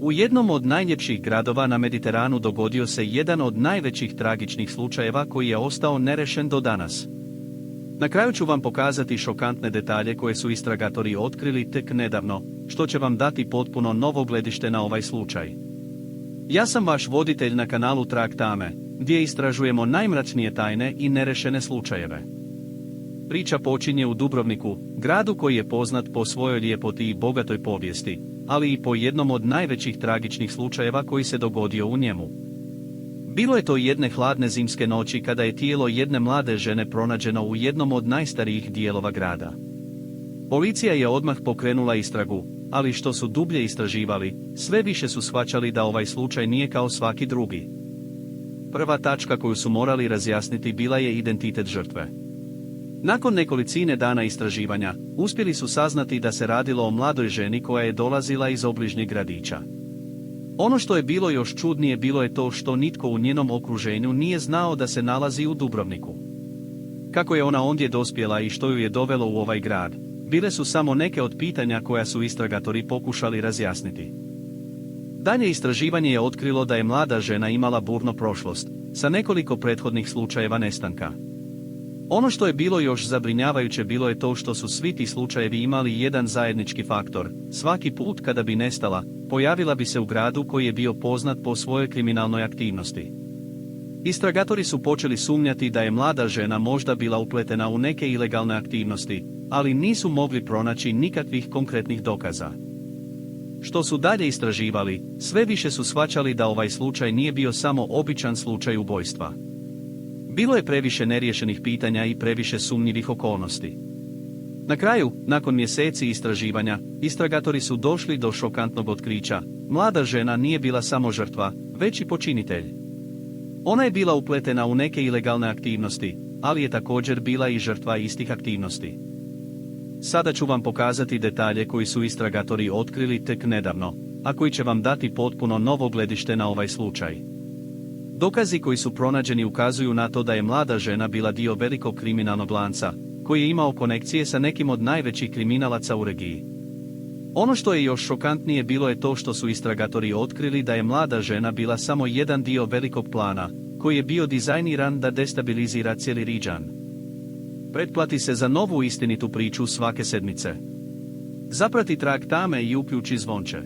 U jednom od najljepših gradova na Mediteranu dogodio se jedan od najvećih tragičnih slučajeva koji je ostao nerešen do danas. Na kraju ću vam pokazati šokantne detalje koje su istragatori otkrili tek nedavno, što će vam dati potpuno novo gledište na ovaj slučaj. Ja sam vaš voditelj na kanalu Trag tame, gdje istražujemo najmračnije tajne i nerešene slučajeve. Priča počinje u Dubrovniku, gradu koji je poznat po svojoj ljepoti i bogatoj povijesti, ali i po jednom od najvećih tragičnih slučajeva koji se dogodio u njemu. Bilo je to jedne hladne zimske noći kada je tijelo jedne mlade žene pronađeno u jednom od najstarijih dijelova grada. Policija je odmah pokrenula istragu, ali što su dublje istraživali, sve više su shvaćali da ovaj slučaj nije kao svaki drugi. Prva tačka koju su morali razjasniti bila je identitet žrtve. Nakon nekolicine dana istraživanja, uspjeli su saznati da se radilo o mladoj ženi koja je dolazila iz obližnjeg gradića. Ono što je bilo još čudnije bilo je to što nitko u njenom okruženju nije znao da se nalazi u Dubrovniku. Kako je ona ondje dospjela i što ju je dovelo u ovaj grad, bile su samo neke od pitanja koja su istragatori pokušali razjasniti. Dalje istraživanje je otkrilo da je mlada žena imala burnu prošlost, sa nekoliko prethodnih slučajeva nestanka. Ono što je bilo još zabrinjavajuće bilo je to što su svi ti slučajevi imali jedan zajednički faktor: svaki put kada bi nestala, pojavila bi se u gradu koji je bio poznat po svojoj kriminalnoj aktivnosti. Istragatori su počeli sumnjati da je mlada žena možda bila upletena u neke ilegalne aktivnosti, ali nisu mogli pronaći nikakvih konkretnih dokaza. Što su dalje istraživali, sve više su shvaćali da ovaj slučaj nije bio samo običan slučaj ubojstva. Bilo je previše neriješenih pitanja i previše sumnjivih okolnosti. Na kraju, nakon mjeseci istraživanja, istragatori su došli do šokantnog otkrića: mlada žena nije bila samo žrtva, već i počinitelj. Ona je bila upletena u neke ilegalne aktivnosti, ali je također bila i žrtva istih aktivnosti. Sada ću vam pokazati detalje koji su istragatori otkrili tek nedavno, a koji će vam dati potpuno novo gledište na ovaj slučaj. Dokazi koji su pronađeni ukazuju na to da je mlada žena bila dio velikog kriminalnog lanca, koji je imao konekcije sa nekim od najvećih kriminalaca u regiji. Ono što je još šokantnije bilo je to što su istragatori otkrili da je mlada žena bila samo jedan dio velikog plana, koji je bio dizajniran da destabilizira cijeli Riđan. Pretplati se za novu istinitu priču svake sedmice. Zaprati Trag tame i uključi zvonče.